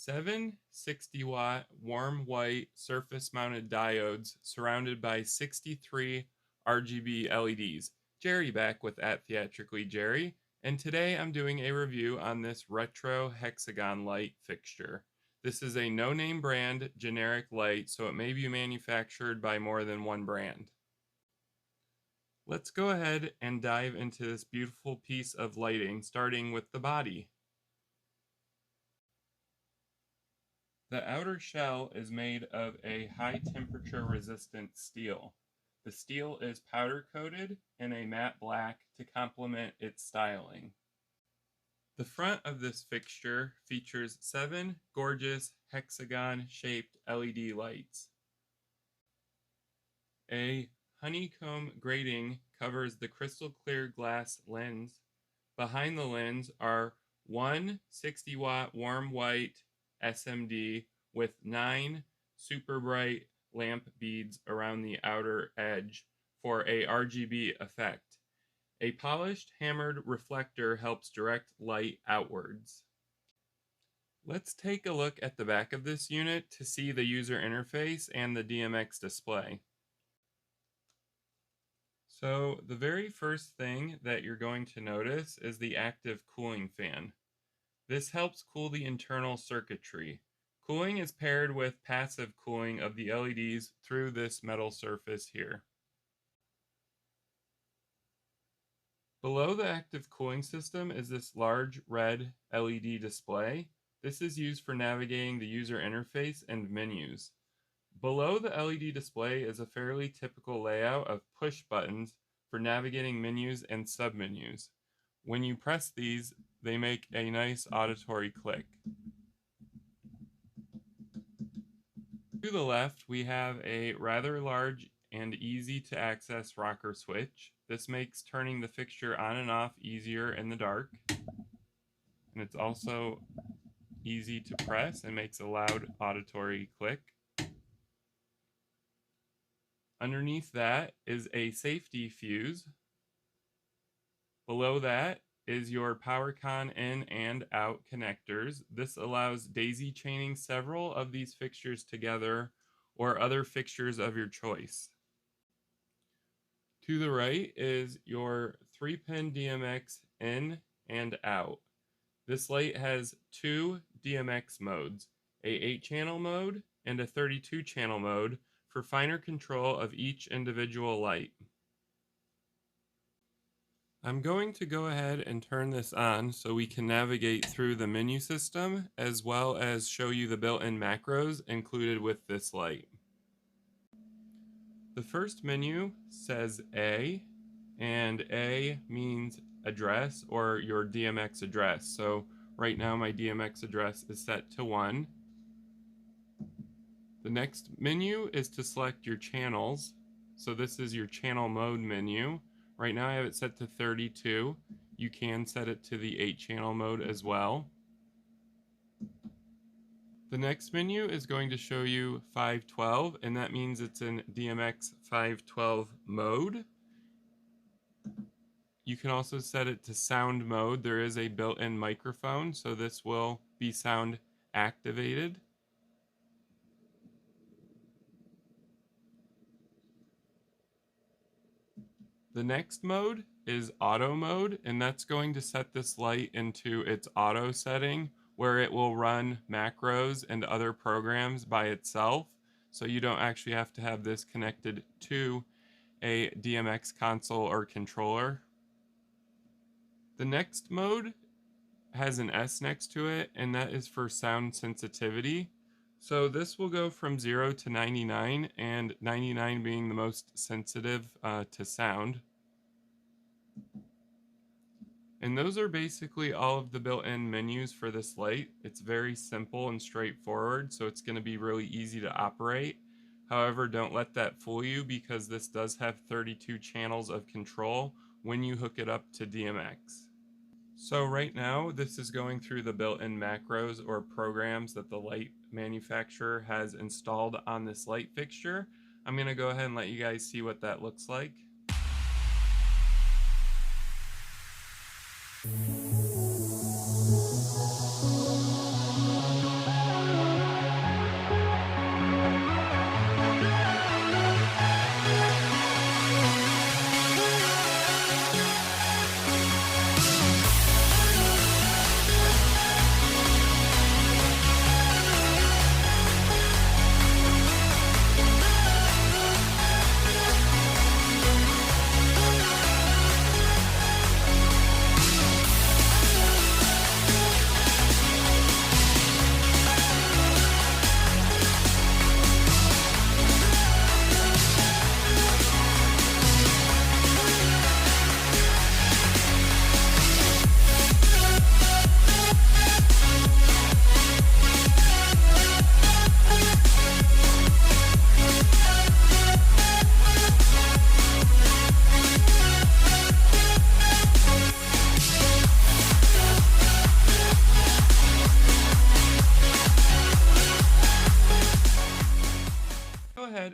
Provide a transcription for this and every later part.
7 60-watt warm white surface-mounted diodes surrounded by 63 RGB LEDs. Jerry back with @TheatricallyJerry, and today I'm doing a review on this retro hexagon light fixture. This is a no-name brand generic light, so it may be manufactured by more than one brand. Let's go ahead and dive into this beautiful piece of lighting, starting with the body. The outer shell is made of a high temperature resistant steel. The steel is powder coated in a matte black to complement its styling. The front of this fixture features 7 gorgeous hexagon shaped LED lights. A honeycomb grating covers the crystal clear glass lens. Behind the lens are one 60-watt warm white SMD with 9 super bright lamp beads around the outer edge for a RGB effect. A polished hammered reflector helps direct light outwards. Let's take a look at the back of this unit to see the user interface and the DMX display. So the very first thing that you're going to notice is the active cooling fan. This helps cool the internal circuitry. Cooling is paired with passive cooling of the LEDs through this metal surface here. Below the active cooling system is this large red LED display. This is used for navigating the user interface and menus. Below the LED display is a fairly typical layout of push buttons for navigating menus and submenus. When you press these, they make a nice auditory click. To the left, we have a rather large and easy to access rocker switch. This makes turning the fixture on and off easier in the dark. And it's also easy to press and makes a loud auditory click. Underneath that is a safety fuse. Below that is your PowerCon in and out connectors. This allows daisy chaining several of these fixtures together or other fixtures of your choice. To the right is your 3-pin DMX in and out. This light has 2 DMX modes, a 8-channel mode and a 32-channel mode for finer control of each individual light. I'm going to go ahead and turn this on so we can navigate through the menu system as well as show you the built-in macros included with this light. The first menu says A, and A means address or your DMX address. So right now my DMX address is set to 1. The next menu is to select your channels. So this is your channel mode menu. Right now I have it set to 32. You can set it to the 8-channel mode as well. The next menu is going to show you 512, and that means it's in DMX 512 mode. You can also set it to sound mode. There is a built-in microphone, so this will be sound activated. The next mode is auto mode, and that's going to set this light into its auto setting where it will run macros and other programs by itself, so you don't actually have to have this connected to a DMX console or controller. The next mode has an S next to it, and that is for sound sensitivity. So this will go from 0 to 99, and 99 being the most sensitive to sound. And those are basically all of the built-in menus for this light. It's very simple and straightforward, so it's going to be really easy to operate. However, don't let that fool you because this does have 32 channels of control when you hook it up to DMX. So right now, this is going through the built-in macros or programs that the light manufacturer has installed on this light fixture. I'm going to go ahead and let you guys see what that looks like.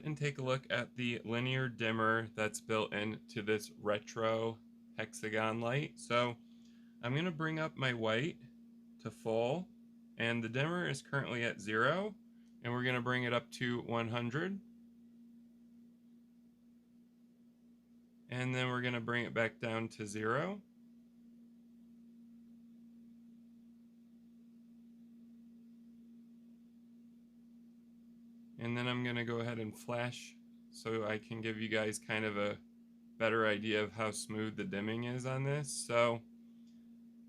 and take a look at the linear dimmer that's built into this retro hexagon light. So I'm going to bring up my white to full, and the dimmer is currently at 0, and we're going to bring it up to 100. And then we're going to bring it back down to 0. And then I'm going to go ahead and flash so I can give you guys kind of a better idea of how smooth the dimming is on this. So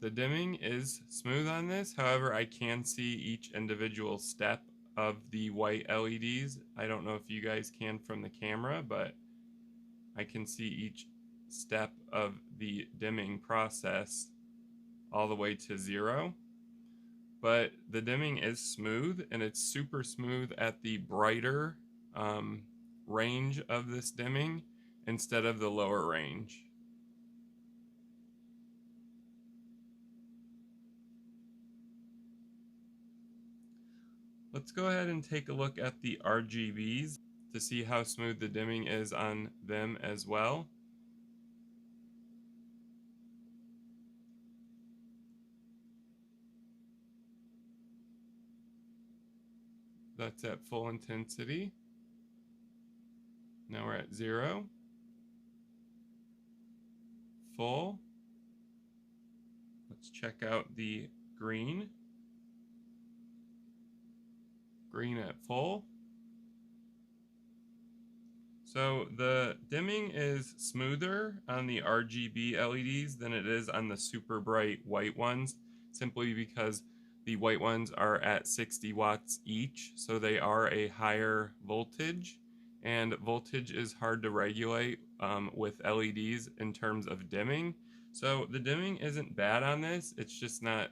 the dimming is smooth on this, however I can see each individual step of the white LEDs. I don't know if you guys can from the camera, but I can see each step of the dimming process all the way to 0. But the dimming is smooth, and it's super smooth at the brighter range of this dimming instead of the lower range. Let's go ahead and take a look at the RGBs to see how smooth the dimming is on them as well. That's at full intensity. Now we're at 0. Full. Let's check out the green. Green at full. So the dimming is smoother on the RGB LEDs than it is on the super bright white ones, simply because the white ones are at 60 watts each, so they are a higher voltage, and voltage is hard to regulate with LEDs in terms of dimming. So the dimming isn't bad on this, it's just not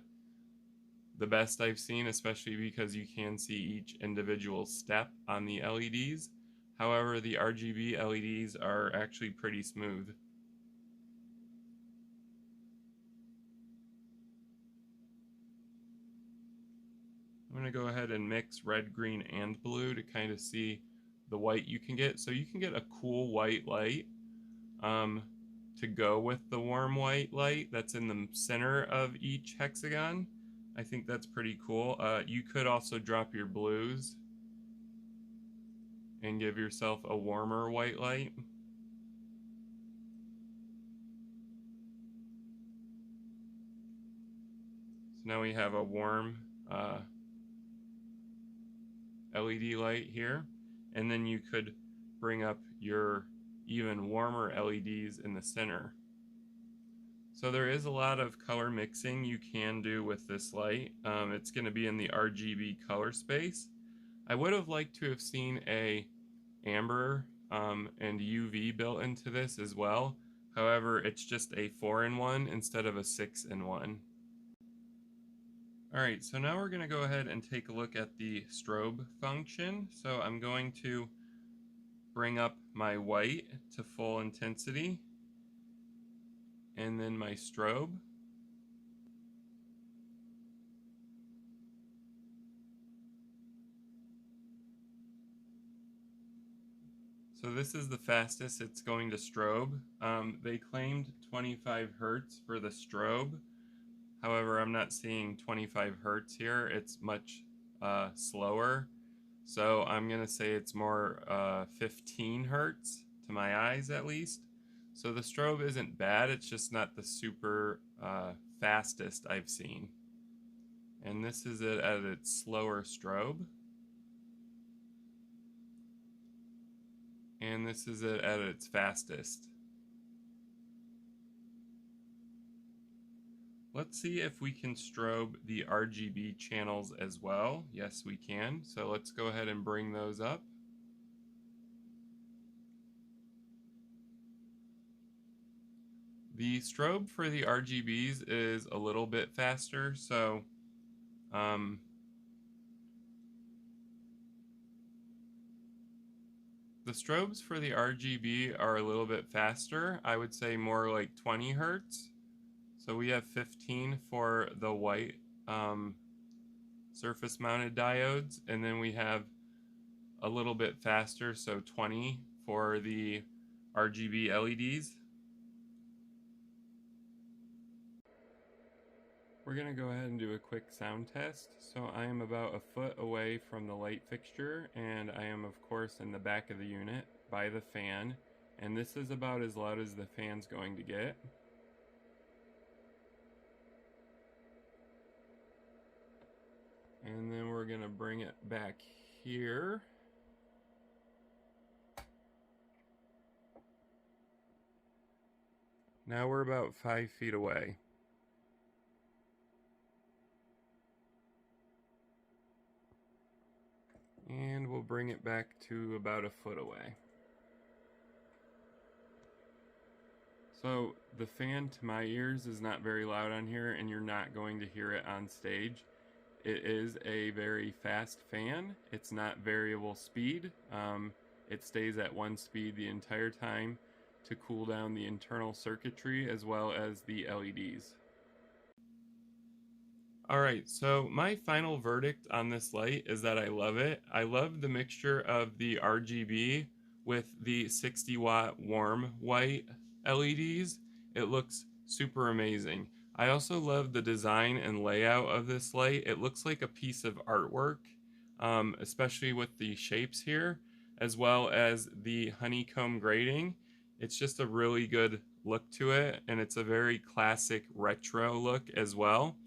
the best I've seen, especially because you can see each individual step on the LEDs. However, the RGB LEDs are actually pretty smooth. I'm going to go ahead and mix red, green, and blue to kind of see the white you can get. So you can get a cool white light to go with the warm white light that's in the center of each hexagon. I think that's pretty cool. You could also drop your blues and give yourself a warmer white light. So now we have a warm LED light here, and then you could bring up your even warmer LEDs in the center. So there is a lot of color mixing you can do with this light. It's going to be in the RGB color space. I would have liked to have seen a amber and UV built into this as well. However, it's just a 4-in-1 instead of a 6-in-1. Alright, so now we're going to go ahead and take a look at the strobe function. So I'm going to bring up my white to full intensity, and then my strobe. So this is the fastest it's going to strobe. They claimed 25 Hertz for the strobe. However, I'm not seeing 25 Hertz here. It's much slower. So I'm going to say it's more 15 Hertz to my eyes at least. So the strobe isn't bad, it's just not the super fastest I've seen. And this is it at its slower strobe. And this is it at its fastest. Let's see if we can strobe the RGB channels as well. Yes, we can. So let's go ahead and bring those up. The strobe for the RGBs is a little bit faster, so the strobes for the RGB are a little bit faster. I would say more like 20 Hertz. So we have 15 for the white surface mounted diodes, and then we have a little bit faster, so 20 for the RGB LEDs. We're going to go ahead and do a quick sound test. So I am about a foot away from the light fixture, and I am of course in the back of the unit by the fan, and this is about as loud as the fan's going to get. And then we're going to bring it back here. Now we're about 5 feet away. And we'll bring it back to about a foot away. So the fan to my ears is not very loud on here, and you're not going to hear it on stage. It is a very fast fan. It's not variable speed. It stays at one speed the entire time to cool down the internal circuitry as well as the LEDs. Alright, so my final verdict on this light is that I love it. I love the mixture of the RGB with the 60 watt warm white LEDs. It looks super amazing. I also love the design and layout of this light. It looks like a piece of artwork, especially with the shapes here, as well as the honeycomb grading. It's just a really good look to it, and it's a very classic retro look as well.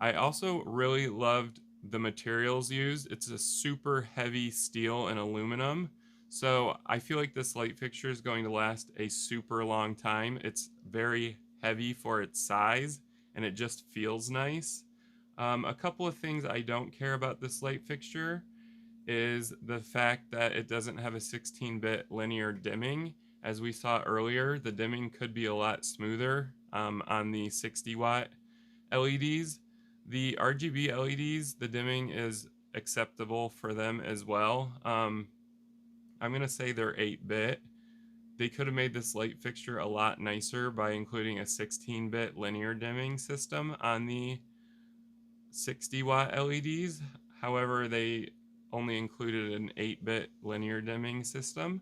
I also really loved the materials used. It's a super heavy steel and aluminum, so I feel like this light fixture is going to last a super long time. It's very heavy for its size, and it just feels nice. A couple of things I don't care about this light fixture is the fact that it doesn't have a 16-bit linear dimming. As we saw earlier, the dimming could be a lot smoother on the 60 watt LEDs. The RGB LEDs, the dimming is acceptable for them as well. I'm going to say they're 8-bit. They could have made this light fixture a lot nicer by including a 16-bit linear dimming system on the 60 watt LEDs. However, they only included an 8-bit linear dimming system.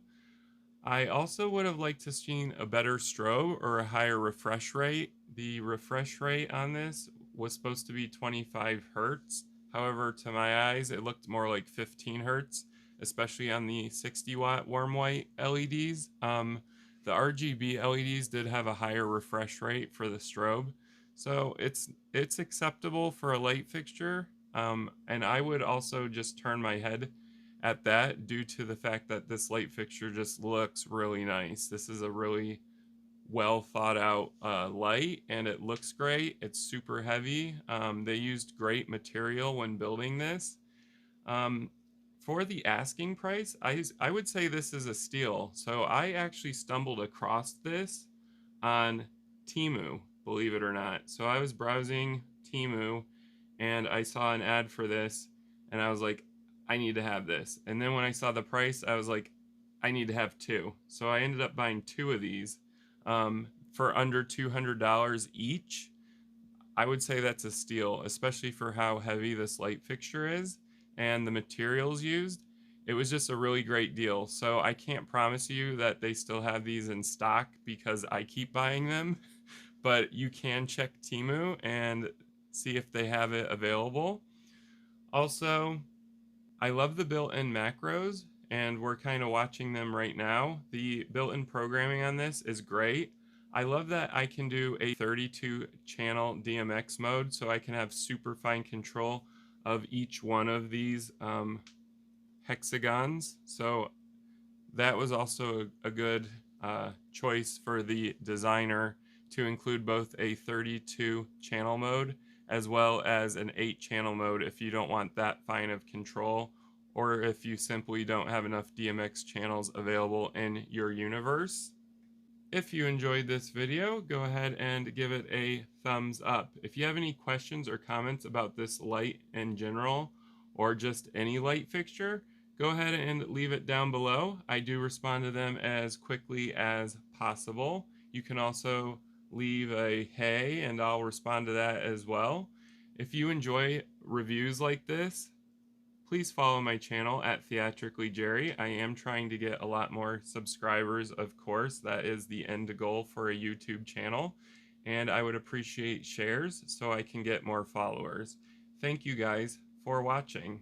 I also would have liked to have seen a better strobe or a higher refresh rate. The refresh rate on this was supposed to be 25 hertz. However, to my eyes, it looked more like 15 hertz, especially on the 60 watt warm white LEDs. The RGB LEDs did have a higher refresh rate for the strobe, so it's acceptable for a light fixture. And I would also just turn my head at that due to the fact that this light fixture just looks really nice. This is a really well thought out light, and it looks great. It's super heavy. They used great material when building this. For the asking price, I would say this is a steal. So I actually stumbled across this on Temu, believe it or not. So I was browsing Temu and I saw an ad for this, and I was like, I need to have this. And then when I saw the price, I was like, I need to have two. So I ended up buying two of these for under $200 each. I would say that's a steal, especially for how heavy this light fixture is and the materials used. It was just a really great deal. So I can't promise you that they still have these in stock because I keep buying them, but you can check Temu and see if they have it available. Also, I love the built-in macros, and we're kind of watching them right now. The built-in programming on this is great. I love that I can do a 32 channel DMX mode, so I can have super fine control of each one of these hexagons. So that was also a good choice for the designer to include both a 32 channel mode as well as an 8 channel mode if you don't want that fine of control, or if you simply don't have enough DMX channels available in your universe. If you enjoyed this video, go ahead and give it a thumbs up. If you have any questions or comments about this light in general, or just any light fixture, go ahead and leave it down below. I do respond to them as quickly as possible. You can also leave a hey, and I'll respond to that as well. If you enjoy reviews like this, Please follow my channel at TheatricallyJerry. I am trying to get a lot more subscribers, of course. That is the end goal for a YouTube channel. And I would appreciate shares so I can get more followers. Thank you guys for watching.